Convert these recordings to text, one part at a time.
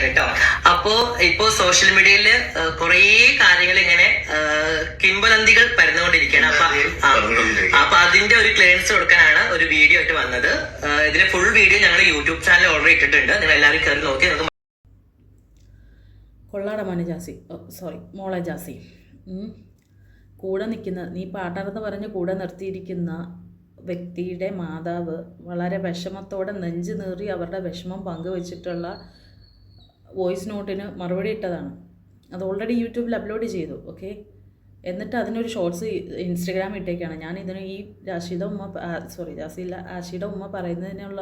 കേട്ടോ. അപ്പോ ഇപ്പോ സോഷ്യൽ മീഡിയയില് കുറേ കാര്യങ്ങൾ ഇങ്ങനെ കിംവദന്തികൾ പരന്നുകൊണ്ടിരിക്കുകയാണ്. അപ്പൊ അതിന്റെ ഒരു ക്ലിയറൻസ് കൊടുക്കാനാണ് ഒരു വീഡിയോ ആയിട്ട് വന്നത്. ഇതിന്റെ ഫുൾ വീഡിയോ ഞങ്ങൾ യൂട്യൂബ് ചാനൽ ഓർഡർ ഇട്ടിട്ടുണ്ട്. നിങ്ങൾ എല്ലാവരും കയറി നോക്കി നമുക്ക്. കൊള്ളാട മോനെ ജാസി, സോറി മോളെ ജാസി, കൂടെ നിൽക്കുന്ന, നീ പാർട്ണറെന്ന് പറഞ്ഞ് കൂടെ നിർത്തിയിരിക്കുന്ന വ്യക്തിയുടെ മാതാവ് വളരെ വിഷമത്തോടെ നെഞ്ചു നേറി അവരുടെ വിഷമം പങ്കുവച്ചിട്ടുള്ള വോയിസ് നോട്ടിന് മറുപടി ഇട്ടതാണ്. അത് ഓൾറെഡി യൂട്യൂബിൽ അപ്ലോഡ് ചെയ്തു. ഓക്കെ, എന്നിട്ട് അതിനൊരു ഷോർട്സ് ഇൻസ്റ്റഗ്രാമിൽ ഇട്ടേക്കാണ്. ഞാൻ ഇതിന് ഈ ആഷിയുടെ ഉമ്മ പറയുന്നതിനുള്ള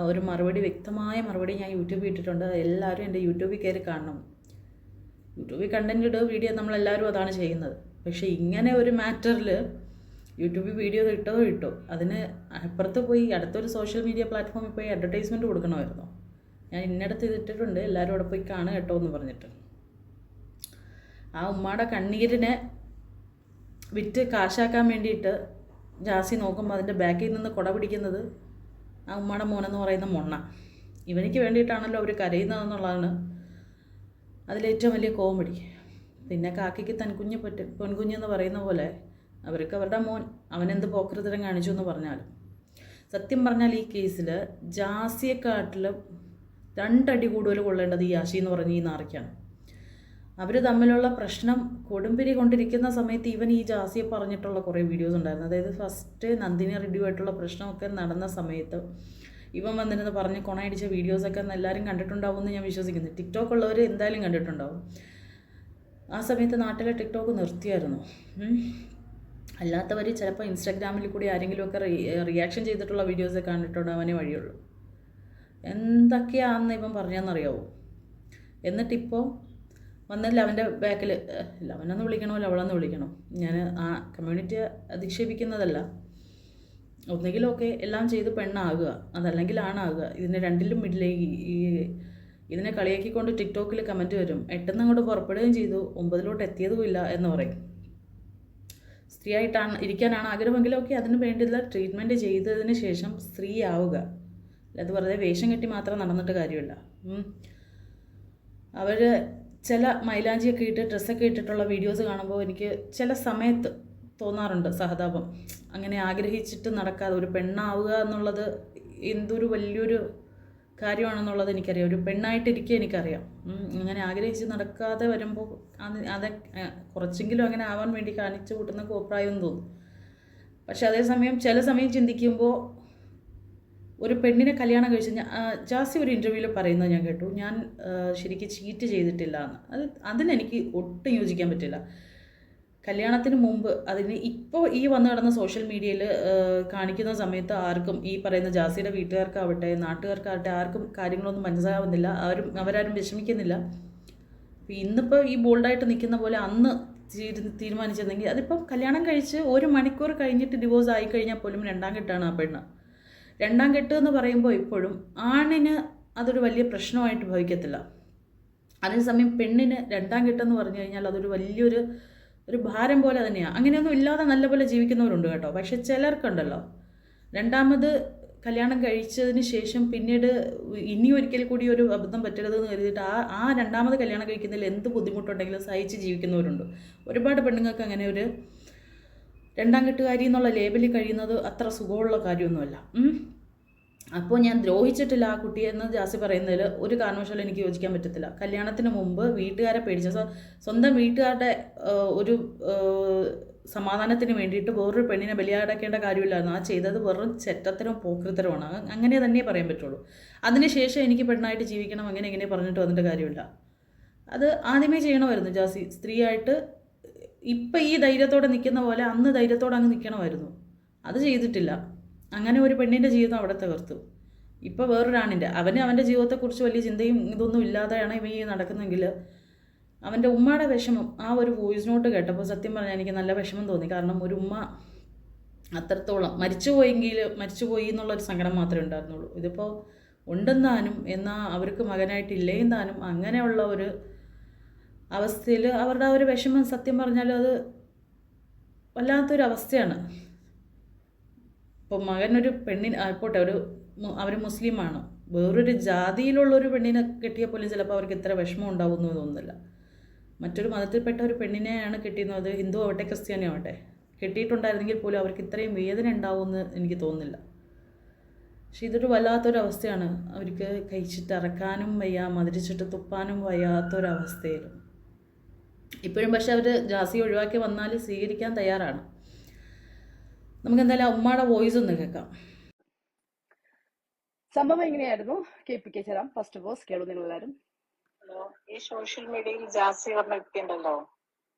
ഒരു മറുപടി, വ്യക്തമായ മറുപടി ഞാൻ യൂട്യൂബിൽ ഇട്ടിട്ടുണ്ട്. എല്ലാവരും എൻ്റെ യൂട്യൂബിൽ കയറി കാണണം. യൂട്യൂബിൽ കണ്ടൻറ് ഇടുക, വീഡിയോ നമ്മളെല്ലാവരും അതാണ് ചെയ്യുന്നത്. പക്ഷേ ഇങ്ങനെ ഒരു മാറ്ററിൽ യൂട്യൂബിൽ വീഡിയോ ഇട്ടോ അതിന് അപ്പുറത്ത് പോയി അടുത്തൊരു സോഷ്യൽ മീഡിയ പ്ലാറ്റ്ഫോമിൽ പോയി അഡ്വർടൈസ്മെൻറ്റ് കൊടുക്കണമായിരുന്നു. ഞാൻ ഇന്നടത്ത് ഇതിട്ടിട്ടുണ്ട്, എല്ലാവരും അവിടെ പോയി കാണുക കേട്ടോ എന്ന് പറഞ്ഞിട്ട്. ആ ഉമ്മയുടെ കണ്ണീരിനെ വിറ്റ് കാശാക്കാൻ വേണ്ടിയിട്ട് ജാസി നോക്കുമ്പോൾ അതിൻ്റെ ബാക്കിൽ നിന്ന് കുട പിടിക്കുന്നത് ആ ഉമ്മയുടെ മോനെന്ന് പറയുന്ന മൊണ്ണ. ഇവനിക്ക് വേണ്ടിയിട്ടാണല്ലോ അവർ കരയുന്നതെന്നുള്ളതാണ് അതിലേറ്റവും വലിയ കോമഡി. പിന്നെ കാക്കിക്ക് തൻകുഞ്ഞ് പൊൻകുഞ്ഞെന്ന് പറയുന്ന പോലെ അവർക്ക് അവരുടെ മോൻ അവനെന്ത് പോക്കൃതരം കാണിച്ചു എന്ന് പറഞ്ഞാലും, സത്യം പറഞ്ഞാൽ ഈ കേസിൽ ജാസിയെക്കാട്ടിലും 2 അടി കൂടുതൽ കൊള്ളേണ്ടത് ഈ ആശി എന്ന് പറഞ്ഞ ഈ നാറിക്കാണ്. അവർ തമ്മിലുള്ള പ്രശ്നം കൊടുമ്പിരി കൊണ്ടിരിക്കുന്ന സമയത്ത് ഇവൻ ഈ ജാസിയെ പറഞ്ഞിട്ടുള്ള കുറേ വീഡിയോസ് ഉണ്ടായിരുന്നു. അതായത് ഫസ്റ്റ് നന്ദിനി റെഡ്ഡിയുമായിട്ടുള്ള പ്രശ്നമൊക്കെ നടന്ന സമയത്ത് ഇവൻ വന്നിരുന്ന് പറഞ്ഞ് കൊണയടിച്ച വീഡിയോസൊക്കെ എല്ലാവരും കണ്ടിട്ടുണ്ടാവുമെന്ന് ഞാൻ വിശ്വസിക്കുന്നു. ടിക്ടോക്ക് ഉള്ളവർ എന്തായാലും കണ്ടിട്ടുണ്ടാവും. ആ സമയത്ത് നാട്ടിലെ ടിക്ടോക്ക് നിർത്തിയായിരുന്നു. അല്ലാത്തവർ ചിലപ്പോൾ ഇൻസ്റ്റാഗ്രാമിൽ കൂടി ആരെങ്കിലുമൊക്കെ റിയാക്ഷൻ ചെയ്തിട്ടുള്ള വീഡിയോസൊക്കെ കണ്ടിട്ടുണ്ടാവാനേ വഴിയുള്ളൂ. എന്തൊക്കെയാണെന്ന് ഇവൻ പറഞ്ഞതെന്നറിയാവോ? എന്നിട്ടിപ്പോൾ വന്നല്ല അവൻ്റെ ബാക്കിൽ, അവനൊന്ന് വിളിക്കണമല്ലോ അവളൊന്ന് വിളിക്കണം. ഞാൻ ആ കമ്മ്യൂണിറ്റിയെ അധിക്ഷേപിക്കുന്നതല്ല. ഒന്നുകിലൊക്കെ എല്ലാം ചെയ്ത് പെണ്ണാകുക, അതല്ലെങ്കിൽ ആണാകുക. ഇതിന് രണ്ടിലും മിഡിലേക്ക് ഇതിനെ കളിയാക്കിക്കൊണ്ട് ടിക്ടോക്കിൽ കമൻറ്റ് വരും. 8 അങ്ങോട്ട് പുറപ്പെടുകയും ചെയ്തു, 9 എത്തിയതുമില്ല എന്ന് പറയും. സ്ത്രീയായിട്ടാണ് ഇരിക്കാനാണ് ആഗ്രഹമെങ്കിലും ഒക്കെ അതിന് വേണ്ടിയുള്ള ട്രീറ്റ്മെൻറ്റ് ചെയ്തതിന് ശേഷം സ്ത്രീ ആവുക. അല്ലാതെ വെറുതെ വേഷം കെട്ടി മാത്രം നടന്നിട്ട് കാര്യമില്ല. അവർ ചില മൈലാഞ്ചിയൊക്കെ ഇട്ട് ഡ്രസ്സൊക്കെ ഇട്ടിട്ടുള്ള വീഡിയോസ് കാണുമ്പോൾ എനിക്ക് ചില സമയത്ത് തോന്നാറുണ്ട് സഹതാപം. അങ്ങനെ ആഗ്രഹിച്ചിട്ട് നടക്കാതെ ഒരു പെണ്ണാവുക എന്നുള്ളത് എന്തൊരു വലിയൊരു കാര്യമാണെന്നുള്ളത് എനിക്കറിയാം. ഒരു പെണ്ണായിട്ടിരിക്കുക എനിക്കറിയാം. അങ്ങനെ ആഗ്രഹിച്ച് നടക്കാതെ വരുമ്പോൾ അത് കുറച്ചെങ്കിലും അങ്ങനെ ആവാൻ വേണ്ടി കാണിച്ചു കൂട്ടുന്ന കോപ്രായം തോന്നും. പക്ഷെ അതേസമയം ചില സമയം ചിന്തിക്കുമ്പോൾ ഒരു പെണ്ണിനെ കല്യാണം കഴിച്ച് ജാസി ഒരു ഇൻ്റർവ്യൂവിൽ പറയുന്നത് ഞാൻ കേട്ടു, ഞാൻ ശരിക്കും ചീറ്റ് ചെയ്തിട്ടില്ല എന്ന്. അതിനെനിക്ക് ഒട്ടും യോജിക്കാൻ പറ്റില്ല. കല്യാണത്തിന് മുമ്പ്, അതിന് ഇപ്പോൾ ഈ വന്നു കിടന്ന സോഷ്യൽ മീഡിയയിൽ കാണിക്കുന്ന സമയത്ത് ആർക്കും, ഈ പറയുന്ന ജാസിയുടെ വീട്ടുകാർക്കാവട്ടെ നാട്ടുകാർക്കാവട്ടെ, ആർക്കും കാര്യങ്ങളൊന്നും മനസ്സിലാവുന്നില്ല. അവരാരും വിഷമിക്കുന്നില്ല. അപ്പോൾ ഇന്നിപ്പോൾ ഈ ബോൾഡായിട്ട് നിൽക്കുന്ന പോലെ അന്ന് തീരുമാനിച്ചിരുന്നെങ്കിൽ, അതിപ്പോൾ കല്യാണം കഴിച്ച് 1 മണിക്കൂർ കഴിഞ്ഞിട്ട് ഡിവോഴ്സ് ആയിക്കഴിഞ്ഞാൽ പോലും 2ാം കെട്ടാണ് ആ പെണ്ണ്. 2ാം കെട്ട് എന്ന് പറയുമ്പോൾ ഇപ്പോഴും ആണിന് അതൊരു വലിയ പ്രശ്നമായിട്ട് ഭവിക്കത്തില്ല. അതേസമയം പെണ്ണിന് 2ാം കെട്ടെന്ന് പറഞ്ഞു കഴിഞ്ഞാൽ അതൊരു വലിയൊരു ഭാരം പോലെ തന്നെയാണ്. അങ്ങനെയൊന്നും ഇല്ലാതെ നല്ലപോലെ ജീവിക്കുന്നവരുണ്ട് കേട്ടോ. പക്ഷെ ചിലർക്കുണ്ടല്ലോ, 2ാമത് കല്യാണം കഴിച്ചതിന് ശേഷം പിന്നീട് ഇനി ഒരിക്കൽ കൂടി ഒരു അബദ്ധം പറ്റരുതെന്ന് കരുതിയിട്ട് ആ 2ാമത് കല്യാണം കഴിക്കുന്നതിൽ എന്ത് ബുദ്ധിമുട്ടുണ്ടെങ്കിലും സഹിച്ച് ജീവിക്കുന്നവരുണ്ട്. ഒരുപാട് പെണ്ണുങ്ങൾക്ക് അങ്ങനെ ഒരു 2ാം കെട്ടുകാരി എന്നുള്ള ലേബലിൽ കഴിയുന്നത് അത്ര സുഖമുള്ള കാര്യമൊന്നുമല്ല. അപ്പോൾ ഞാൻ ദ്രോഹിച്ചിട്ടില്ല ആ കുട്ടിയെന്ന് ജാസി പറയുന്നതിൽ ഒരു കാരണവശാലും എനിക്ക് യോജിക്കാൻ പറ്റത്തില്ല. കല്യാണത്തിന് മുമ്പ് വീട്ടുകാരെ പേടിച്ച, സ്വന്തം വീട്ടുകാരുടെ ഒരു സമാധാനത്തിന് വേണ്ടിയിട്ട് വേറൊരു പെണ്ണിനെ ബലിയാടക്കേണ്ട കാര്യമില്ലായിരുന്നു. ആ ചെയ്തത് വെറും ചെറ്റത്തരവും പോക്കൃത്തരവുമാണ്. അങ്ങനെ തന്നെ പറയാൻ പറ്റുള്ളൂ. അതിനുശേഷം എനിക്ക് പെണ്ണായിട്ട് ജീവിക്കണം അങ്ങനെ പറഞ്ഞിട്ട് വന്നിട്ട് കാര്യമില്ല. അത് ആദ്യമേ ചെയ്യണമായിരുന്നു ജാസി. സ്ത്രീയായിട്ട് ഇപ്പം ഈ ധൈര്യത്തോടെ നിൽക്കുന്ന പോലെ അന്ന് ധൈര്യത്തോടെ അങ്ങ് നിൽക്കണമായിരുന്നു. അത് ചെയ്തിട്ടില്ല. അങ്ങനെ ഒരു പെണ്ണിൻ്റെ ജീവിതം അവിടെ തകർത്തു. ഇപ്പോൾ വേറൊരാണിൻ്റെ, അവൻ്റെ ജീവിതത്തെക്കുറിച്ച് വലിയ ചിന്തയും ഇതൊന്നും ഇല്ലാതെയാണ് ഇവ ഈ നടക്കുന്നെങ്കിൽ, അവൻ്റെ ഉമ്മയുടെ വിഷമം ആ ഒരു വോയിസ് നോട്ട് കേട്ടപ്പോൾ സത്യം പറഞ്ഞാൽ എനിക്ക് നല്ല വിഷമം തോന്നി. കാരണം ഒരു ഉമ്മ അത്രത്തോളം മരിച്ചുപോയി എന്നുള്ളൊരു സങ്കടം മാത്രമേ ഉണ്ടായിരുന്നുള്ളൂ. ഇതിപ്പോൾ ഉണ്ടെന്നാനും എന്നാൽ അവർക്ക് മകനായിട്ടില്ലേയും താനും അങ്ങനെയുള്ള ഒരു അവസ്ഥയിൽ അവരുടെ ആ ഒരു വിഷമം സത്യം പറഞ്ഞാൽ അത് വല്ലാത്തൊരവസ്ഥയാണ്. ഇപ്പോൾ മകനൊരു പെണ്ണിന് പോട്ടെ, അവർ മുസ്ലിമാണ്, വേറൊരു ജാതിയിലുള്ളൊരു പെണ്ണിനെ കെട്ടിയാൽ പോലും ചിലപ്പോൾ അവർക്ക് ഇത്ര വിഷമം ഉണ്ടാവുമെന്ന് തോന്നുന്നില്ല. മറ്റൊരു മതത്തിൽപ്പെട്ട ഒരു പെണ്ണിനെയാണ് കെട്ടിയിരുന്നത്, ഹിന്ദു ആവട്ടെ ക്രിസ്ത്യാനി ആവട്ടെ, കെട്ടിയിട്ടുണ്ടായിരുന്നെങ്കിൽ പോലും അവർക്ക് ഇത്രയും വേദന ഉണ്ടാവുമെന്ന് എനിക്ക് തോന്നുന്നില്ല. പക്ഷെ ഇതൊരു വല്ലാത്തൊരവസ്ഥയാണ്. അവർക്ക് കഴിച്ചിട്ട് ഇറക്കാനും വയ്യ, മതിരിച്ചിട്ട് തുപ്പാനും വയ്യാത്തൊരവസ്ഥയിൽ ഇപ്പോഴും. പക്ഷെ അവർ ജാസി ഒഴിവാക്കി വന്നാൽ സ്വീകരിക്കാൻ തയ്യാറാണ്. നമുക്ക് എന്തായാലും ഉമ്മയുടെ വോയിസ് ഒന്ന് കേൾക്കാം. സംഭവം എങ്ങനെയായിരുന്നു കേൾപ്പിക്കാൻ ചേരാം. ഫസ്റ്റ് ഓഫ് ഓൾ കേളു നിങ്ങളെല്ലാരും. ഈ സോഷ്യൽ മീഡിയയിൽ ജാസി പറഞ്ഞ വ്യക്തിയുണ്ടല്ലോ,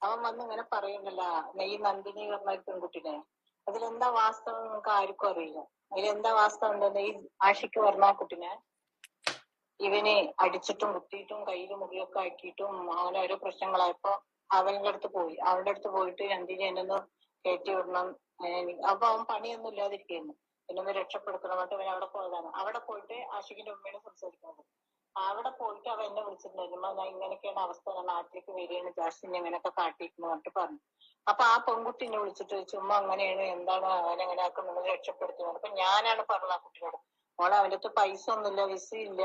അവൻ വന്ന് ഇങ്ങനെ പറയുന്നല്ല, ഈ നന്ദിനി പറഞ്ഞ പെൺകുട്ടിനെ, അതിലെന്താ വാസ്തവം നമുക്ക് ആർക്കും അറിയില്ല. അതിലെന്താ വാസ്തവം ഉണ്ടെന്ന് ഈ ആഷിക്ക് പറഞ്ഞ കുട്ടിനെ ഇവന് അടിച്ചിട്ടും കുത്തിയിട്ടും കയ്യിൽ മുറിയൊക്കെ ആക്കിയിട്ടും അങ്ങനെ ഓരോ പ്രശ്നങ്ങളായപ്പോ അവന്റെ അടുത്ത് പോയിട്ട് നന്ദിനി എന്നെ ഒന്ന് കയറ്റി വിടണം. അപ്പൊ അവൻ പണിയൊന്നും ഇല്ലാതിരിക്കുന്നു, എന്നെ ഒന്ന് രക്ഷപ്പെടുത്തണം എന്നിട്ട് അവൻ അവിടെ പോയതാണ്. അവിടെ പോയിട്ട് ആഷിക്കിന്റെ ഉമ്മയോട് സംസാരിക്കുന്നത്. അവിടെ പോയിട്ട് അവൻ എന്നെ വിളിച്ചിട്ടുണ്ടായിരുന്നു, ഞാൻ ഇങ്ങനെയൊക്കെയാണ് അവസ്ഥ, ഞാൻ നാട്ടിലേക്ക് വരികയാണ്, ജാസ്തിനെ എങ്ങനെയൊക്കെ കാട്ടിയിരിക്കുന്നു പറഞ്ഞിട്ട് പറഞ്ഞു. അപ്പൊ ആ പെൺകുട്ടി എന്നെ വിളിച്ചിട്ട് ചുമ്മാ അങ്ങനെയാണ്, എന്താണ് അവനെങ്ങനെ ആക്കുന്നത്, രക്ഷപ്പെടുത്തുന്നത്. അപ്പൊ ഞാനാണ് പറഞ്ഞത് ആ കുട്ടിയോട്, മോളെ അവന്റെ അടുത്ത് പൈസ ഒന്നുമില്ല, വിസ ഇല്ല,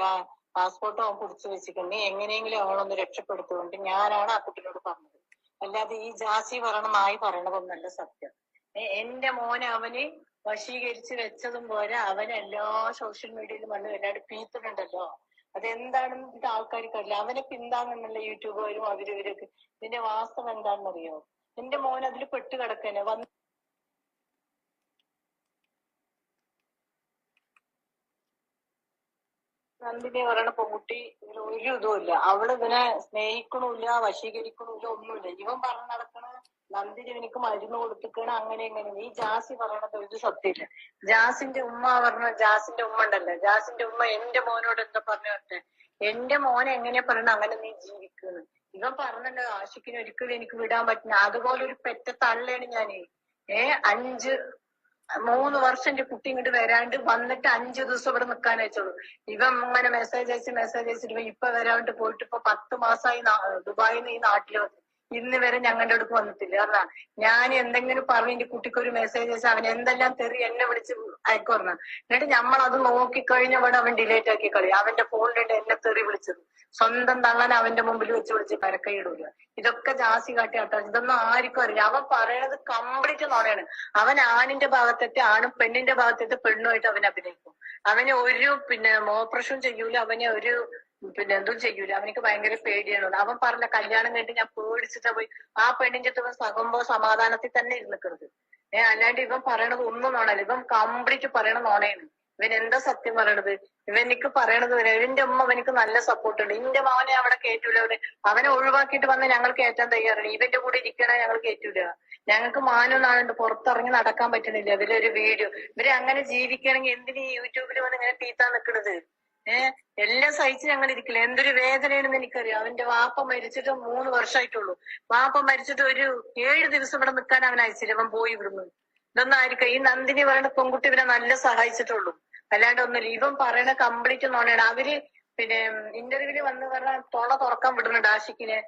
പാസ്പോർട്ട് അവൻ കുടിച്ചു വെച്ചിട്ടുണ്ട്, നീ എങ്ങനെയെങ്കിലും അവനൊന്ന് രക്ഷപ്പെടുത്തുകൊണ്ട് ഞാനാണ് ആ കുട്ടിയോട് പറഞ്ഞത്. അല്ലാതെ ഈ ജാസി നായി പറയണതൊന്നല്ല സത്യം. എന്റെ മോനെ അവന് വശീകരിച്ച് വെച്ചതും പോലെ അവൻ എല്ലാ സോഷ്യൽ മീഡിയയിലും വന്ന് വല്ലാണ്ട് പീത്തുന്നുണ്ടല്ലോ. അതെന്താണെന്ന് ഇത് ആൾക്കാർക്കറിയില്ല. അവനെ പിന്താങ്ങുന്നുള്ള യൂട്യൂബുകാരും അവരവരൊക്കെ. ഇതിന്റെ വാസ്തവം എന്താണെന്നറിയോ? എന്റെ മോൻ അതിൽ പെട്ട് കിടക്കന്നെ വന്ന് നന്ദിനി പറയണ പെൺകുട്ടി ഇതിന് ഒരു ഇതുമില്ല. അവള് ഇവനെ സ്നേഹിക്കണില്ല, വശീകരിക്കണില്ല, ഒന്നുമില്ല. ഇവൻ പറഞ്ഞു നടക്കണ നന്ദിനി ഇവനിക്ക് മരുന്ന് കൊടുത്തിക്കണ അങ്ങനെ എങ്ങനെ. ഈ ജാസി പറയണത് ഒരു സത്യമില്ല. ജാസിന്റെ ഉമ്മ ജാസിന്റെ ഉമ്മ ഉണ്ടല്ലോ, ജാസിന്റെ ഉമ്മ എന്റെ മോനോട് എന്താ പറഞ്ഞു, എന്റെ മോനെ എങ്ങനെയാ പറയണ അങ്ങനെ നീ ജീവിക്കുന്നു. ഇവൻ പറഞ്ഞല്ലോ ആഷിക്കിന് ഒരിക്കലും എനിക്ക് വിടാൻ പറ്റില്ല. അതുപോലെ ഒരു പെറ്റ തള്ളയാണ് ഞാന്. 3 വർഷം എന്റെ കുട്ടി ഇങ്ങോട്ട് വരാണ്ട് വന്നിട്ട് 5 ദിവസം ഇവിടെ നിൽക്കാൻ വെച്ചോളൂ. ഇവൻ ഇങ്ങനെ മെസ്സേജ് അയച്ചിട്ട് ഇപ്പൊ വരാണ്ട് പോയിട്ട് ഇപ്പൊ 10 മാസമായി ദുബായിൽ നിന്ന് ഈ നാട്ടിൽ വന്നു. ഇന്ന് വരെ ഞങ്ങളുടെ അടുത്ത് വന്നിട്ടില്ല. കാരണം ഞാൻ എന്തെങ്കിലും പറഞ്ഞ് എന്റെ കുട്ടിക്ക് ഒരു മെസ്സേജ് അയച്ചാൽ അവൻ എന്തെല്ലാം തെറി എന്നെ വിളിച്ച് അയക്കുറഞ്ഞ. എന്നിട്ട് നമ്മൾ അത് നോക്കിക്കഴിഞ്ഞ അവിടെ അവൻ ഡിലേറ്റ് ആക്കി കളി. അവന്റെ ഫോണിലുണ്ട് എന്നെ തെറി വിളിച്ചത്. സ്വന്തം തള്ളനെ അവന്റെ മുമ്പിൽ വിളിച്ച് പരക്കയിടൂല. ഇതൊക്കെ ജാസി കാട്ടിയാട്ടോ. ഇതൊന്നും ആർക്കും അറിയില്ല. അവൻ പറയണത് കംപ്ലീറ്റ് നോണയാണ്. അവൻ ആണിന്റെ ഭാഗത്തെത്തി ആണും പെണ്ണിന്റെ ഭാഗത്തെത്തി പെണ്ണുമായിട്ട് അവൻ അഭിനയിക്കും. അവന് ഒരു ഓപ്പറേഷൻ ചെയ്യൂല, അവനെ ഒരു എന്തും ചെയ്യൂല. അവനിക്ക് ഭയങ്കര പേടിയാണ്. അവൻ പറഞ്ഞ കല്യാണം കഴിഞ്ഞിട്ട് ഞാൻ പേടിച്ചിട്ടാ പോയി ആ പെണ്ണിന്റെ അടുത്ത് സമാധാനത്തിൽ തന്നെ ഇരുന്നിക്കുന്നത്. അല്ലാണ്ട് ഇവൻ പറയണത് ഒന്നും നോണല്ല. ഇവൻ കംപ്ലീറ്റ് പറയണ നോണയാണ്. ഇവൻ എന്താ സത്യം പറയണത്? ഇവനിക്ക് പറയണത് ഇവന്റെ ഉമ്മ അവനിക്ക് നല്ല സപ്പോർട്ട് ഉണ്ട്. ഇന്റെ മോനെ അവിടെ കയറ്റൂല. അവനെ ഒഴിവാക്കിയിട്ട് വന്ന് ഞങ്ങൾ കയറ്റാൻ തയ്യാറാണ്. ഇവന്റെ കൂടെ ഇരിക്കണ ഞങ്ങൾ കയറ്റൂല. ഞങ്ങൾക്ക് മാനം നാളുണ്ട്, പുറത്തിറങ്ങി നടക്കാൻ പറ്റണില്ല. ഇവരൊരു വീഡിയോ ഇവര് അങ്ങനെ ജീവിക്കണമെങ്കിൽ എന്തിനീ യൂട്യൂബിൽ വന്ന് ഇങ്ങനെ തീത്താൻ നിൽക്കണത്? എല്ലാം സഹിച്ച് ഞങ്ങൾ ഇരിക്കില്ല. എന്തൊരു വേദനയാണെന്ന് എനിക്കറിയാം. അവന്റെ വാപ്പ മരിച്ചിട്ട് 3 വർഷമായിട്ടുള്ളൂ. വാപ്പ മരിച്ചിട്ട് ഒരു 7 ദിവസം ഇവിടെ നിൽക്കാൻ അവൻ അയച്ചില്ല. അവൻ പോയി ഇവിടുന്ന്. ഇതൊന്നും ആയിരിക്കും. ഈ നന്ദിനി പറയുന്ന പെൺകുട്ടി ഇവനെ നല്ല സഹായിച്ചിട്ടുള്ളൂ, അല്ലാണ്ട് ഒന്നുമില്ല. ഇവൻ പറയണ കംപ്ലീറ്റ് നോണയാണ്. അവര് ഇന്റർവ്യൂവിൽ വന്ന് പറഞ്ഞ തുറ തുറക്കാൻ വിടുന്നുണ്ട് ആഷിക്കിനെ.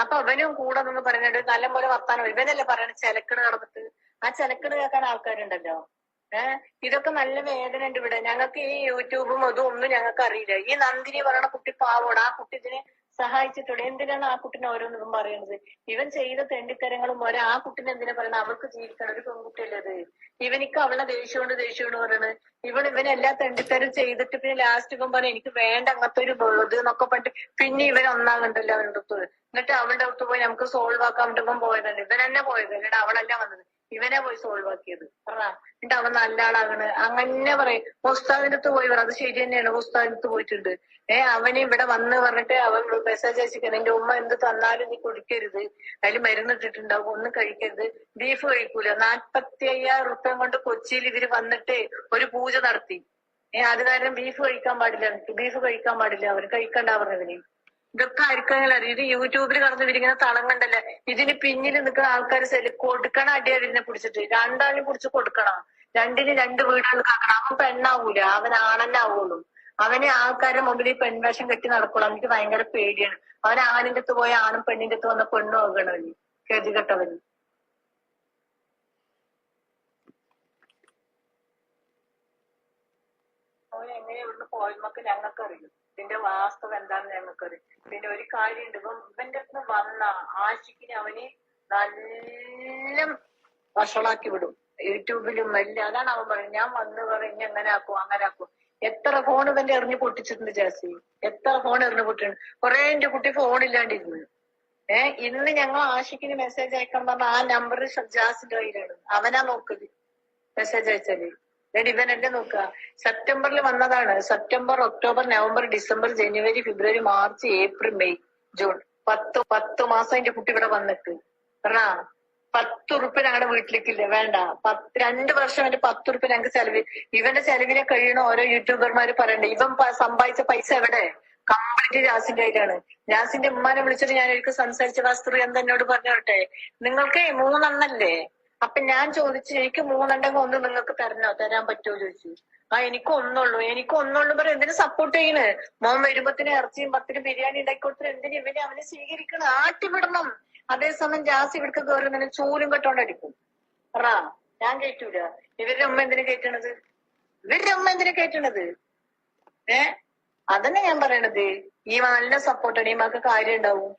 അപ്പൊ അവനും കൂടെ നിന്ന് പറയുന്നുണ്ട് നല്ലപോലെ വർത്താനം. ഇവനല്ലേ പറയണ ചിലക്കണ് കിടന്നിട്ട്. ആ ചിലക്കണ് കേൾക്കാൻ ആൾക്കാരുണ്ടല്ലോ. ഇതൊക്കെ നല്ല വേദന ഉണ്ട് ഇവിടെ. ഞങ്ങൾക്ക് ഈ യൂട്യൂബും അതും ഒന്നും ഞങ്ങൾക്ക് അറിയില്ല. ഈ നന്ദിനി പറയണ കുട്ടി പാവോട്. ആ കുട്ടി ഇതിനെ സഹായിച്ചിട്ടുണ്ട്. എന്തിനാണ് ആ കുട്ടിനെ ഓരോന്നും പറയുന്നത്? ഇവൻ ചെയ്ത തെണ്ടിത്തരങ്ങളും പോലെ ആ കുട്ടിനെ എന്തിനാ പറയുന്നത്? അവൾക്ക് ജീവിക്കണം. ഒരു പെൺകുട്ടിയല്ലത്. ഇവനിക്ക് അവളെ ദേഷ്യമുണ്ട് പറയണത്. ഇവൻ എല്ലാ തെണ്ടിത്തരം ചെയ്തിട്ട് പിന്നെ ലാസ്റ്റ് ഇവൻ പറഞ്ഞ എനിക്ക് വേണ്ട അങ്ങനത്തെ ഒരു ഇത് എന്നൊക്കെ പറഞ്ഞിട്ട് പിന്നെ ഇവൻ ഒന്നാകണ്ടല്ലോ അവൻ്റെ അടുത്ത്. എന്നിട്ട് അവളുടെ അടുത്ത് പോയി നമുക്ക് സോൾവ് ആക്കാൻ വേണ്ടി ഇവൻ പോയതല്ലേ. ഇവൻ തന്നെ പോയത്, എന്നിട്ട് അവളല്ല വന്നത്. ഇവനെ പോയി സോൾവ് ആക്കിയത്. എന്നിട്ട് അവൻ നല്ല ആളാകണ് അങ്ങനെ പറയും. ഉസ്താദിന്റെ അടുത്ത് പോയി പറ. അത് ശരി തന്നെയാണ്. ഉസ്താദിന്റെ അടുത്ത് പോയിട്ടുണ്ട്. അവന് ഇവിടെ വന്ന് പറഞ്ഞിട്ട് അവൻ മെസ്സേജ് അയച്ചിരിക്കുന്നത് എന്റെ ഉമ്മ എന്ത് തന്നാലും നീ കുടിക്കരുത്, അതിൽ മരുന്നിട്ടിട്ടുണ്ടാവും, ഒന്നും കഴിക്കരുത്, ബീഫ് കഴിക്കൂല. 45,000 റുപ്യ കൊണ്ട് കൊച്ചിയിൽ ഇവര് വന്നിട്ട് ഒരു പൂജ നടത്തി. അത് കാരണം ബീഫ് കഴിക്കാൻ പാടില്ല. ബീഫ് കഴിക്കാൻ പാടില്ല. അവര് കഴിക്കണ്ട പറഞ്ഞതിന്. ഇതൊക്കെ ആർക്കെങ്കിലും അറിയാം. ഇത് യൂട്യൂബിൽ കടന്ന് വിരിക്കുന്ന തളം കണ്ടല്ലേ. ഇതിന് പിന്നിൽ നിൽക്കുന്ന ആൾക്കാർ കൊടുക്കണ അടി അവരിനെ പിടിച്ചിട്ട് 2 ആളിനെ പിടിച്ച് കൊടുക്കണം. 2ന് 2 വീടുകൾ കാക്കണം. അവൻ പെണ്ണാവൂല, അവൻ ആണെന്നെ ആവുള്ളൂ. അവന് ആൾക്കാരുടെ മുമ്പിൽ ഈ പെൺവേഷം കെട്ടി നടക്കുള്ളൂ. എനിക്ക് ഭയങ്കര പേടിയാണ്. അവൻ ആണിന്റെ അടുത്ത് പോയ ആണും പെണ്ണിന്റെ അടുത്ത് വന്ന പെണ്ണും ആകണവന് ഗതികെട്ടവന്. അവൻ എങ്ങനെ ഇവിടുന്ന് പോയമ്മക്ക് ഞങ്ങൾക്ക് അറിയും. ഇതിന്റെ വാസ്തവം എന്താണെന്ന് ഞങ്ങൾക്ക് അറിയും. പിന്നെ ഒരു കാര്യമുണ്ട്, ഇവന്റെ അടുത്ത് വന്ന ആഷിക്കിന് അവന് നല്ല വഷളാക്കി വിടും. യൂട്യൂബിലും എല്ലാം. അതാണ് അവൻ പറയുന്നത്. ഞാൻ വന്ന് പറഞ്ഞ് എങ്ങനെ ആക്കും അങ്ങനെ ആക്കും. എത്ര ഫോൺ ഇവന്റെ എറിഞ്ഞ് പൊട്ടിച്ചിട്ടുണ്ട് ജാസി, എത്ര ഫോൺ എറിഞ്ഞ് പൊട്ടിട്ടുണ്ട്. കുറെ എന്റെ കുട്ടി ഫോണില്ലാണ്ടിരുന്നു. ഇന്ന് ഞങ്ങൾ ആഷിക്കിന് മെസ്സേജ് അയക്കാൻ പറഞ്ഞ ആ നമ്പർ ജാസിന്റെ കയ്യിലാണ്. അവനാ നോക്കല് മെസ്സേജ് അയച്ചാല്. ഇവൻ എന്നെ നോക്കുക. സെപ്റ്റംബറിൽ വന്നതാണ്. സെപ്റ്റംബർ, ഒക്ടോബർ, നവംബർ, ഡിസംബർ, ജനുവരി, ഫെബ്രുവരി, മാർച്ച്, ഏപ്രിൽ, മെയ്, ജൂൺ, 10 മാസം എന്റെ കുട്ടി ഇവിടെ വന്നിട്ട്. കാരണം 10 ഉറുപ്പ്യ ഞങ്ങളുടെ വീട്ടിലേക്കില്ല, വേണ്ട. 2 വർഷം എന്റെ 10 ഉറുപ്പ്യ ഞങ്ങൾക്ക് ചെലവ്. ഇവന്റെ ചെലവിനെ കഴിയണ ഓരോ യൂട്യൂബർമാര് പറയണ്ടേ. ഇവൻ സമ്പാദിച്ച പൈസ എവിടെ? കംപ്ലീറ്റ് ജാസിന്റെ കയ്യിലാണ്. ജാസിന്റെ ഉമ്മാനെ വിളിച്ചിട്ട് ഞാൻ ഒരിക്കൽ സംസാരിച്ച വസ്തു എന്താ എന്നോട് പറഞ്ഞോട്ടെ, നിങ്ങൾക്ക് 3 എണ്ണല്ലേ? അപ്പൊ ഞാൻ ചോദിച്ചു, എനിക്ക് 3 എണ്ണമെങ്കിൽ ഒന്ന് നിങ്ങൾക്ക് തരാൻ പറ്റുമോ ചോദിച്ചു. എനിക്ക് ഒന്നുള്ളൂ പറയും. എന്തിനു സപ്പോർട്ട് ചെയ്യണ്? മോൻ വരുമ്പത്തിന് ഇറച്ചിയും 10 ബിരിയാണി ഉണ്ടാക്കി കൊടുത്തിട്ട് എന്തിനു ഇവനെ അവനെ സ്വീകരിക്കണം? ആട്ടിവിടണം. അതേസമയം ജാസി ഇവിടേക്ക് കയറുന്നതിന് ചൂലും കെട്ടോണ്ടടിക്കും. ഞാൻ കേറ്റൂല. ഇവരുടെ അമ്മ എന്തിനു കേറ്റണത്? അതന്നെ ഞാൻ പറയണത്. ഈ നല്ല സപ്പോർട്ടാണ്. ഈ മക്ക് കാര്യം ഉണ്ടാവും.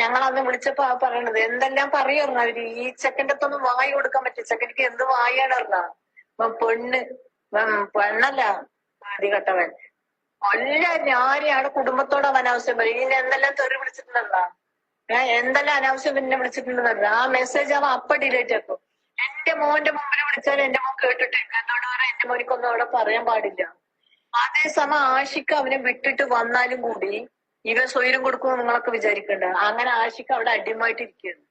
ഞങ്ങൾ അന്ന് വിളിച്ചപ്പോ പറയണത് എന്തെല്ലാം പറയുന്ന അവര്. ഈ ചെക്കൻ്റെ അടുത്തൊന്നും വായി കൊടുക്കാൻ പറ്റും. ചെക്കനിക്ക് എന്ത് വായാണ് അറിഞ്ഞ? പെണ്ണല്ല കെട്ടവൻ. എല്ലാരും ആരെയാണ് കുടുംബത്തോടെ അവൻ അനാവശ്യം പറയും. ഇനി എന്തെല്ലാം തെറി വിളിച്ചിട്ടുണ്ടെന്നാ, എന്തെല്ലാം അനാവശ്യം പിന്നെ വിളിച്ചിട്ടുണ്ടെന്നറിയാം. ആ മെസ്സേജ് അവൻ അപ്പ ഡിലേറ്റ് ആക്കും. എന്റെ മോന്റെ മുമ്പിൽ വിളിച്ചാൽ എന്റെ മോൻ കേട്ടിട്ടേക്ക്. എന്നോട് പറയാൻ എന്റെ മോനിക്കൊന്നും അവിടെ പറയാൻ പാടില്ല. അതേസമയം ആഷിക്ക് അവനെ വിട്ടിട്ട് വന്നാലും കൂടി ഇവൻ സ്വൈരം കൊടുക്കുമെന്ന് നിങ്ങളൊക്കെ വിചാരിക്കണ്ട. അങ്ങനെ ആഷിക്ക് അവിടെ അടിമായിട്ടിരിക്കുകയാണ്.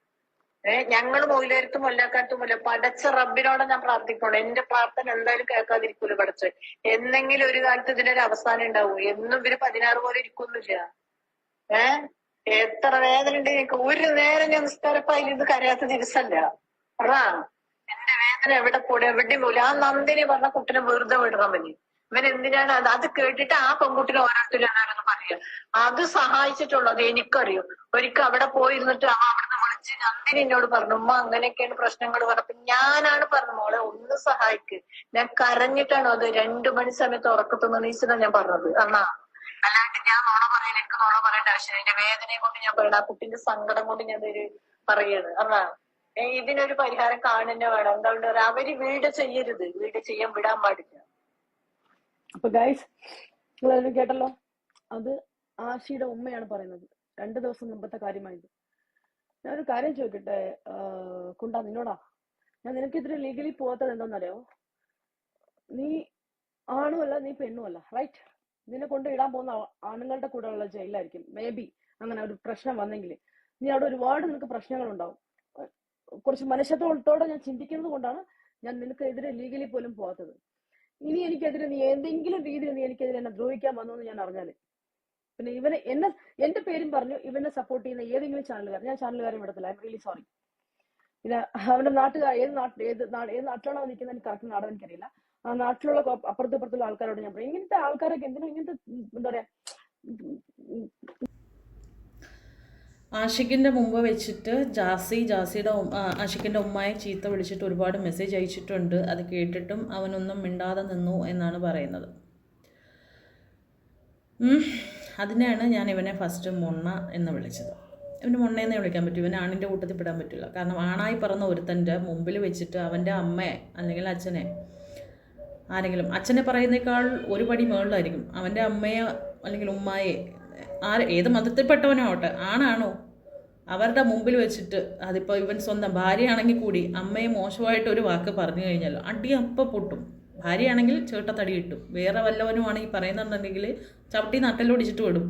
ഞങ്ങൾ മൊയിലേരത്തും കൊല്ലാക്കാത്തുമില്ല. പടച്ച റബ്ബിനോടെ ഞാൻ പ്രാർത്ഥിക്കണം. എന്റെ പ്രാർത്ഥന എന്തായാലും കേൾക്കാതിരിക്കൂല പടച്ച. എന്തെങ്കിലും ഒരു കാലത്ത് ഇതിനൊരു അവസാനം ഉണ്ടാവും. എന്നും ഇവര് 16 പോലെ ഇരിക്കൊന്നുമില്ല. എത്ര വേദന ഉണ്ട് എനിക്ക്. ഒരു നേരം ഞാൻ നിസ്കാരപ്പായിൽ ഇത് കരയാത്ത ദിവസമല്ല. എന്റെ വേദന എവിടെയും പോലും. ആ നന്ദിനി പറഞ്ഞ കുട്ടിനെ വെറുതെ വിടണം മതി. ഇവൻ എന്തിനാണ് അത് കേട്ടിട്ട് ആ പെൺകുട്ടിനെ ഓരോരുത്തരും എന്നാണെന്ന് പറയാ. അത് സഹായിച്ചിട്ടുള്ളത് എനിക്കറിയും. ഒരിക്കൽ അവിടെ പോയിരുന്നിട്ട് അവിടുന്ന് വിളിച്ച് നന്ദിനി എന്നോട് പറഞ്ഞു, ഉമ്മ അങ്ങനെയൊക്കെയാണ് പ്രശ്നങ്ങൾ പറഞ്ഞപ്പോ ഞാനാണ് പറഞ്ഞു, മോളെ ഒന്ന് സഹായിക്ക്. ഞാൻ കരഞ്ഞിട്ടാണോ അത് 2 മണി സമയത്ത് ഉറക്കത്തുനിന്ന് നീച്ചതാണ് ഞാൻ പറഞ്ഞത്. അല്ലാണ്ട് ഞാൻ നോണ പറയില്ല. എനിക്ക് നോണ പറയേണ്ട ആവശ്യം. എന്റെ വേദനയെ കൊണ്ട് ഞാൻ പറയണ, ആ കുട്ടിന്റെ സങ്കടം കൊണ്ട് ഞാൻ പറയാണ്. ഇതിനൊരു പരിഹാരം കാണുന്നെ വേണം. എന്താ അവര് വീട് ചെയ്യരുത്. വീട് ചെയ്യാൻ വിടാൻ പാടില്ല. അപ്പൊ ഗൈസ്, നിങ്ങളെല്ലാവരും കേട്ടല്ലോ. അത് ആഷിയുടെ ഉമ്മയാണ് പറയുന്നത്. 2 ദിവസം മുമ്പത്തെ കാര്യമായത്. ഞാനൊരു കാര്യം ചോദിക്കട്ടെ കുണ്ടാ, നിന്നോടാ. ഞാൻ നിനക്കെതിരെ ലീഗലി പോകാത്തത് എന്താണെന്നറിയോ? നീ ആണുമല്ല, നീ പെണ്ണുമല്ല, റൈറ്റ്? നിന്നെ കൊണ്ട് ഇടാൻ പോകുന്ന ആണുങ്ങളുടെ കൂടെ ഉള്ള ജയിലായിരിക്കും. മേ ബി അങ്ങനെ ഒരു പ്രശ്നം വന്നെങ്കിൽ നീ അവിടെ ഒരുപാട് നിനക്ക് പ്രശ്നങ്ങൾ ഉണ്ടാവും. കുറച്ച് മനുഷ്യത്വത്തോടെ ഞാൻ ചിന്തിക്കുന്നത് കൊണ്ടാണ് ഞാൻ നിനക്കെതിരെ ലീഗലി പോലും പോകാത്തത്. ഇനി എനിക്കെതിരെ നീ എന്തെങ്കിലും രീതിയിൽ നീ എനിക്കെതിരെ എന്നെ ദ്രോഹിക്കാൻ വന്നു എന്ന് ഞാൻ അറിഞ്ഞാല്, പിന്നെ എന്റെ പേരും പറഞ്ഞു ഇവനെ സപ്പോർട്ട് ചെയ്യുന്ന ഏതെങ്കിലും ചാനലുകാർ, ഞാൻ ചാനലുകാരും വിടത്തില്ല. I am really sorry. പിന്നെ അവന്റെ നാട്ടുകാർ ഏത് നാട്ടിലാണോ നിൽക്കുന്നത് എനിക്ക് കറക്റ്റ് നാടകം എനിക്കറിയില്ല. ആ നാട്ടിലുള്ള അപ്പുറത്തുള്ള ആൾക്കാരോട് ഞാൻ പറയും, ഇങ്ങനത്തെ ആൾക്കാരൊക്കെ എന്തിനാ ഇങ്ങനത്തെ എന്താ പറയാ. ആഷിക്കിൻ്റെ മുമ്പ് വെച്ചിട്ട് ആഷിക്കിൻ്റെ ഉമ്മയെ ചീത്ത വിളിച്ചിട്ട് ഒരുപാട് മെസ്സേജ് അയച്ചിട്ടുണ്ട്. അത് കേട്ടിട്ടും അവനൊന്നും മിണ്ടാതെ നിന്നു എന്നാണ് പറയുന്നത്. അതിനാണ് ഞാൻ ഇവനെ ഫസ്റ്റ് മൊണ്ണ എന്ന് വിളിച്ചത്. ഇവന് മൊണ്ണയെന്നേ വിളിക്കാൻ പറ്റും. ഇവൻ ആണിൻ്റെ കൂട്ടത്തിൽ പെടാൻ പറ്റില്ല. കാരണം ആണായി പറന്ന ഒരുത്തൻ്റെ മുമ്പിൽ വെച്ചിട്ട് അവൻ്റെ അമ്മയെ അല്ലെങ്കിൽ അച്ഛനെ, ആരെങ്കിലും അച്ഛനെ പറയുന്നേക്കാൾ ഒരു പടി മുകളിലായിരിക്കും അവൻ്റെ അമ്മയെ അല്ലെങ്കിൽ ഉമ്മായെ, ഏത് മതത്തിൽപ്പെട്ടവനോ ആവട്ടെ, ആണാണോ, അവരുടെ മുമ്പിൽ വെച്ചിട്ട്, അതിപ്പോൾ ഇവൻ സ്വന്തം ഭാര്യയാണെങ്കിൽ കൂടി അമ്മയെ മോശമായിട്ട് ഒരു വാക്ക് പറഞ്ഞു കഴിഞ്ഞാലോ അടി അപ്പം പൊട്ടും. ഭാര്യയാണെങ്കിൽ ചേട്ടത്തടി കിട്ടും. വേറെ വല്ലവനുമാണ് ഈ പറയുന്നുണ്ടെങ്കിൽ ചവിട്ടി നട്ടലൊടിച്ചിട്ട് വിടും.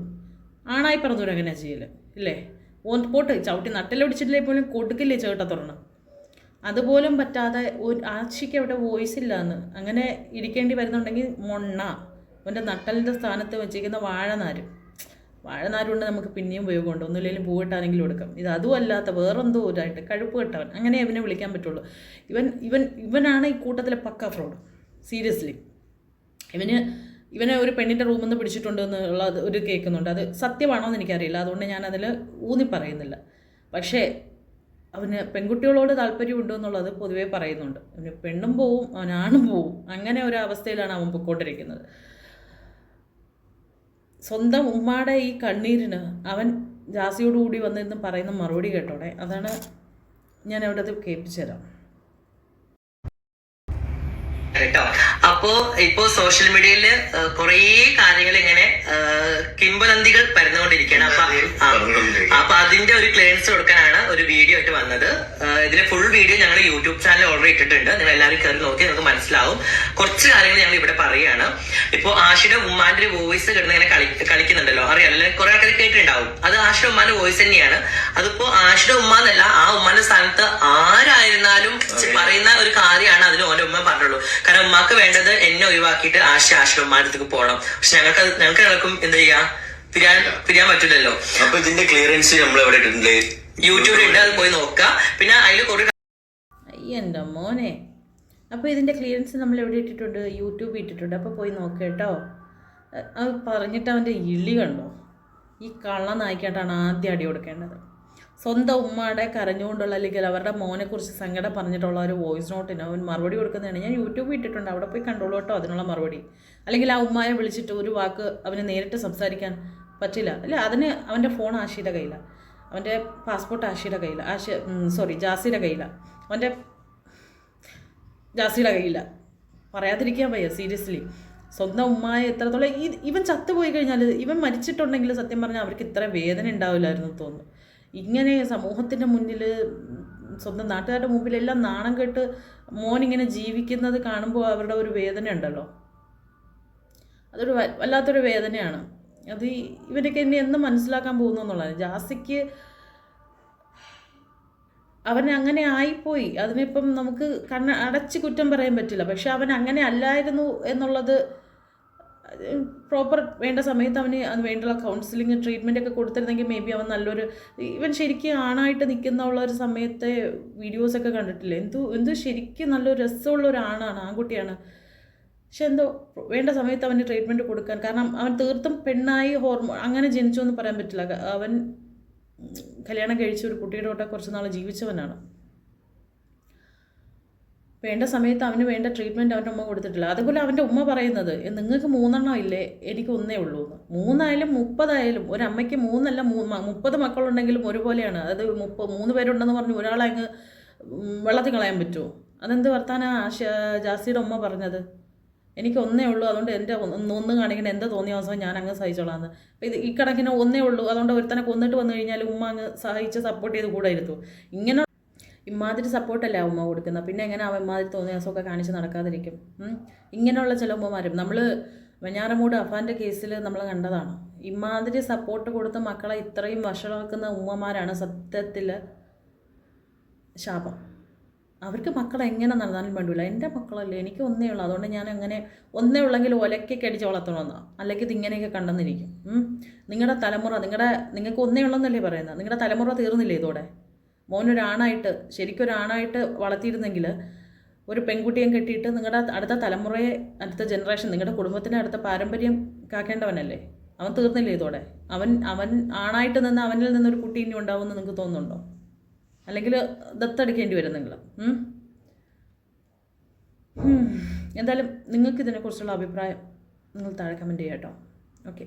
ആണായി പറഞ്ഞവരും അങ്ങനെയാണ് ചെയ്യല് ഇല്ലേ? പോട്ട് ചവിട്ടി നട്ടലൊടിച്ചിട്ടില്ലേ പോലും കൊടുക്കില്ലേ ചേട്ട തുറന്ന്. അതുപോലും പറ്റാതെ ആഷിക്ക് അവിടെ വോയിസ് ഇല്ലയെന്ന് അങ്ങനെ ഇരിക്കേണ്ടി വരുന്നുണ്ടെങ്കിൽ മൊണ്ണ. അവൻ്റെ നട്ടലിൻ്റെ സ്ഥാനത്ത് വെച്ചിരിക്കുന്ന വാഴനാരുകൊണ്ട് നമുക്ക് പിന്നെയും ഉപയോഗമുണ്ട്. ഒന്നുമില്ലെങ്കിലും പൂവിട്ടാണെങ്കിലും എടുക്കാം. ഇത് അതുമല്ലാത്ത വേറെന്തോ ഒരായിട്ട് കഴുപ്പ് കെട്ടവൻ, അങ്ങനെ ഇവനെ വിളിക്കാൻ പറ്റുള്ളൂ. ഇവനാണ് ഈ കൂട്ടത്തിലെ പക്ക ഫ്രോഡ്. സീരിയസ്ലി ഇവനെ ഒരു പെണ്ണിൻ്റെ റൂമിൽ നിന്ന് പിടിച്ചിട്ടുണ്ട് എന്നുള്ളത് ഒരു കേൾക്കുന്നുണ്ട്. അത് സത്യമാണോ എന്ന് എനിക്കറിയില്ല, അതുകൊണ്ട് ഞാനതിൽ ഊന്നി പറയുന്നില്ല. പക്ഷേ അവന് പെൺകുട്ടികളോട് താല്പര്യമുണ്ടോ എന്നുള്ളത് പൊതുവേ പറയുന്നുണ്ട്. അവന് പെണ്ണും പോവും, അവനാണും പോവും. അങ്ങനെ ഒരു അവസ്ഥയിലാണ് അവൻ പൊയ്ക്കൊണ്ടിരിക്കുന്നത്. സ്വന്തം ഉമ്മാടെ ഈ കണ്ണീരിന് അവൻ ജാസിയോടുകൂടി വന്നിരുന്ന് പറയുന്ന മറുപടി കേട്ടോടെ, അതാണ് ഞാൻ അവിടെ അത് കേൾപ്പിച്ചു തരാം. കേട്ടോ. അപ്പോ ഇപ്പോ സോഷ്യൽ മീഡിയയില് കുറേ കാര്യങ്ങൾ ഇങ്ങനെ കിംവദന്തികൾ പരന്നുകൊണ്ടിരിക്കുകയാണ്. അപ്പൊ അതിന്റെ ഒരു ക്ലിയറൻസ് കൊടുക്കാനാണ് ഒരു വീഡിയോ ആയിട്ട് വന്നത്. ഇതിന്റെ ഫുൾ വീഡിയോ ഞങ്ങൾ യൂട്യൂബ് ചാനൽ ഓൾറെഡി ഇട്ടിട്ടുണ്ട്. നിങ്ങൾ എല്ലാവരും കയറി നോക്കി നമുക്ക് മനസ്സിലാവും. കുറച്ച് കാര്യങ്ങൾ ഞങ്ങൾ ഇവിടെ പറയുകയാണ്. ഇപ്പോ ആഷിയുടെ ഉമ്മാന്റെ ഒരു വോയിസ് കിടന്ന് ഇങ്ങനെ കളിക്കുന്നുണ്ടല്ലോ, അറിയാലോ, കുറെ ആൾക്കാർ കേട്ടിട്ടുണ്ടാവും. അത് ആഷിയുടെ ഉമ്മാന്റെ വോയിസ് തന്നെയാണ്. അതിപ്പോ ആഷിയുടെ ഉമ്മ എന്നല്ല, ആ ഉമ്മാന്റെ സ്ഥാനത്ത് ആരായിരുന്നാലും പറയുന്ന ഒരു കാര്യമാണ് അതിന് ഓരോ ഉമ്മ പറഞ്ഞുള്ളൂ. കാരണം ഉമ്മാക്ക് വേണ്ടത് എന്നെ ഒഴിവാക്കിയിട്ട് ആഷിയുടെ ഉമ്മാന്റെ അടുത്തേക്ക് പോകണം. പക്ഷെ ഞങ്ങൾക്ക് ഞങ്ങൾക്കും എന്താ ചെയ്യാ, പിരിയാൻ പറ്റില്ലല്ലോ. അപ്പൊ ഇതിന്റെ ക്ലിയറൻസ് നമ്മൾ എവിടെ ഇട്ടിട്ടുണ്ട്? യൂട്യൂബിലുണ്ട്, അത് പോയി നോക്കുക. പിന്നെ അതിൽ കുറെ എൻ്റെ മോനെ, അപ്പോൾ ഇതിൻ്റെ ക്ലിയറൻസ് നമ്മൾ എവിടെ ഇട്ടിട്ടുണ്ട്? യൂട്യൂബ് ഇട്ടിട്ടുണ്ട്. അപ്പോൾ പോയി നോക്കുക കേട്ടോ. അത് പറഞ്ഞിട്ട് അവൻ്റെ ഇളി കണ്ടോ? ഈ കള്ള നായിക്കായിട്ടാണ് ആദ്യം അടി കൊടുക്കേണ്ടത്. സ്വന്തം ഉമ്മയുടെ കരഞ്ഞുകൊണ്ടുള്ള, അല്ലെങ്കിൽ അവരുടെ മോനെക്കുറിച്ച് സങ്കടം പറഞ്ഞിട്ടുള്ള ഒരു വോയിസ് നോട്ടിന് അവൻ മറുപടി കൊടുക്കുന്നതാണ്. ഞാൻ യൂട്യൂബ് ഇട്ടിട്ടുണ്ട്, അവിടെ പോയി കണ്ടോളൂ കേട്ടോ അതിനുള്ള മറുപടി. അല്ലെങ്കിൽ ആ ഉമ്മായെ വിളിച്ചിട്ട് ഒരു വാക്ക് അവന് നേരിട്ട് സംസാരിക്കാൻ പറ്റില്ല. അല്ല, അതിന് അവൻ്റെ ഫോൺ ആഷിയുടെ കയ്യിലാണ്, അവൻ്റെ പാസ്പോർട്ട് ആഷിയുടെ കയ്യിലാണ്, ജാസിയുടെ കയ്യിലാണ്, അവൻ്റെ ജാസിയുടെ കയ്യിലാണ്. പറയാതിരിക്കാൻ വയ്യ സീരിയസ്ലി. സ്വന്തം ഉമ്മായ എത്രത്തോളം ഇവൻ ചത്തുപോയി കഴിഞ്ഞാൽ, ഇവൻ മരിച്ചിട്ടുണ്ടെങ്കിൽ സത്യം പറഞ്ഞാൽ അവർക്ക് ഇത്ര വേദന ഉണ്ടാവില്ലായിരുന്നു തോന്നുന്നു. ഇങ്ങനെ സമൂഹത്തിൻ്റെ മുന്നിൽ, സ്വന്തം നാട്ടുകാരുടെ മുമ്പിലെല്ലാം നാണം കെട്ട് മോനിങ്ങനെ ജീവിക്കുന്നത് കാണുമ്പോൾ അവരുടെ ഒരു വേദന ഉണ്ടല്ലോ, അതൊരു വല്ലാത്തൊരു വേദനയാണ്. അത് ഇവരൊക്കെ എന്നെ എന്ന് മനസ്സിലാക്കാൻ പോകുന്നു എന്നുള്ളതാണ്. ജാസിക്ക് അവൻ അങ്ങനെ ആയിപ്പോയി, അതിനിപ്പം നമുക്ക് അടച്ച് കുറ്റം പറയാൻ പറ്റില്ല. പക്ഷെ അവൻ അങ്ങനെ അല്ലായിരുന്നു എന്നുള്ളത് പ്രോപ്പർ വേണ്ട സമയത്ത് അവന് അത് വേണ്ടുള്ള കൗൺസിലിങ് ട്രീറ്റ്മെൻ്റ് ഒക്കെ കൊടുത്തിരുന്നെങ്കിൽ മേ ബി അവൻ നല്ലൊരു, ഇവൻ ശരിക്കും ആണായിട്ട് നിൽക്കുന്ന ഒരു സമയത്തെ വീഡിയോസൊക്കെ കണ്ടിട്ടില്ലേ, എന്ത് ശരിക്കും നല്ലൊരു രസമുള്ള ഒരു ആൺകുട്ടിയാണ്. പക്ഷെ എന്തോ വേണ്ട സമയത്ത് അവന് ട്രീറ്റ്മെൻറ്റ് കൊടുക്കാൻ, കാരണം അവൻ തീർത്തും പെണ്ണായി അങ്ങനെ ജനിച്ചു എന്ന് പറയാൻ പറ്റില്ല. അവൻ കല്യാണം കഴിച്ച ഒരു കുട്ടിയുടെ കൂടെ കുറച്ച് നാൾ ജീവിച്ചവനാണ്. വേണ്ട സമയത്ത് അവന് വേണ്ട ട്രീറ്റ്മെൻറ്റ് അവൻ്റെ ഉമ്മ കൊടുത്തിട്ടില്ല. അതുപോലെ അവൻ്റെ ഉമ്മ പറയുന്നത്, നിങ്ങൾക്ക് 3 എണ്ണം ഇല്ലേ, എനിക്ക് 1 ഉള്ളൂ എന്ന്. 3 ആയാലും 30 ആയാലും ഒരമ്മയ്ക്ക് 3 അല്ല 30 മക്കളുണ്ടെങ്കിലും ഒരുപോലെയാണ്. അതായത് 3 പേരുണ്ടെന്ന് പറഞ്ഞ് ഒരാളെ അങ്ങ് വെള്ളത്തിൽ കളയാൻ പറ്റുമോ? അതെന്ത് വർത്താനാണ് ജാസിയുടെ ഉമ്മ പറഞ്ഞത്? എനിക്ക് 1 ഉള്ളൂ, അതുകൊണ്ട് എൻ്റെ ഒന്ന് കാണിക്കണം, എന്താ തോന്നിയ അവസരം ഞാൻ അങ്ങ് സഹിച്ചോളാന്ന്. അപ്പോൾ ഈ കണക്കിന് 1 ഉള്ളൂ, അതുകൊണ്ട് ഒരുത്തനെ കൊന്നിട്ട് വന്നു കഴിഞ്ഞാൽ ഉമ്മ അങ്ങ് സഹിച്ച് സപ്പോർട്ട് ചെയ്ത് കൂടായിരുന്നു. ഇങ്ങനെ ഇമാതിരി സപ്പോർട്ടല്ലേ ഉമ്മ കൊടുക്കുന്നത്, പിന്നെ എങ്ങനെ അവൻ ഇമാതിരി തോന്നിയ ദിവസമൊക്കെ കാണിച്ച് നടക്കാതിരിക്കും? ഇങ്ങനെയുള്ള ചില ഉമ്മമാരും, നമ്മൾ വെഞ്ഞാറമൂട് അഫാൻ്റെ കേസിൽ നമ്മൾ കണ്ടതാണ്. ഇമാതിരി സപ്പോർട്ട് കൊടുത്ത് മക്കളെ ഇത്രയും വഷളാക്കുന്ന ഉമ്മമാരാണ് സത്യത്തിൽ ശാപം. അവർക്ക് മക്കളെ എങ്ങനെ നടന്നാലും വേണ്ടില്ല. എൻ്റെ മക്കളല്ലേ, എനിക്ക് 1 ഉള്ളൂ, അതുകൊണ്ട് ഞാൻ അങ്ങനെ 1 ഉള്ളെങ്കിൽ ഒലക്കൊക്കെ അടിച്ച് വളർത്തണമെന്നോ, അല്ലെങ്കിൽ ഇത് ഇങ്ങനെയൊക്കെ കണ്ടെന്നിരിക്കും. നിങ്ങളുടെ തലമുറ, നിങ്ങൾക്ക് 1 ഉള്ളെന്നല്ലേ പറയുന്നത്, നിങ്ങളുടെ തലമുറ തീർന്നില്ലേ ഇതോടെ? മോനൊരാണായിട്ട്, ശരിക്കൊരാണായിട്ട് വളർത്തിയിരുന്നെങ്കിൽ ഒരു പെൺകുട്ടിയെ കെട്ടിയിട്ട് നിങ്ങളുടെ അടുത്ത തലമുറയെ, അടുത്ത ജനറേഷൻ, നിങ്ങളുടെ കുടുംബത്തിൻ്റെ അടുത്ത പാരമ്പര്യം കാക്കേണ്ടവനല്ലേ? അവൻ തീർന്നില്ലേ ഇതോടെ? അവൻ ആണായിട്ട് നിന്ന് അവനിൽ നിന്നൊരു കുട്ടി ഇനി ഉണ്ടാവുമെന്ന് നിങ്ങൾക്ക് തോന്നുന്നുണ്ടോ? അല്ലെങ്കിൽ ദത്തെടുക്കേണ്ടി വരും നിങ്ങൾ. എന്തായാലും നിങ്ങൾക്ക് ഇതിനെക്കുറിച്ചുള്ള അഭിപ്രായം നിങ്ങൾ താഴെ കമൻറ്റ് ചെയ്യാം കേട്ടോ. ഓക്കെ.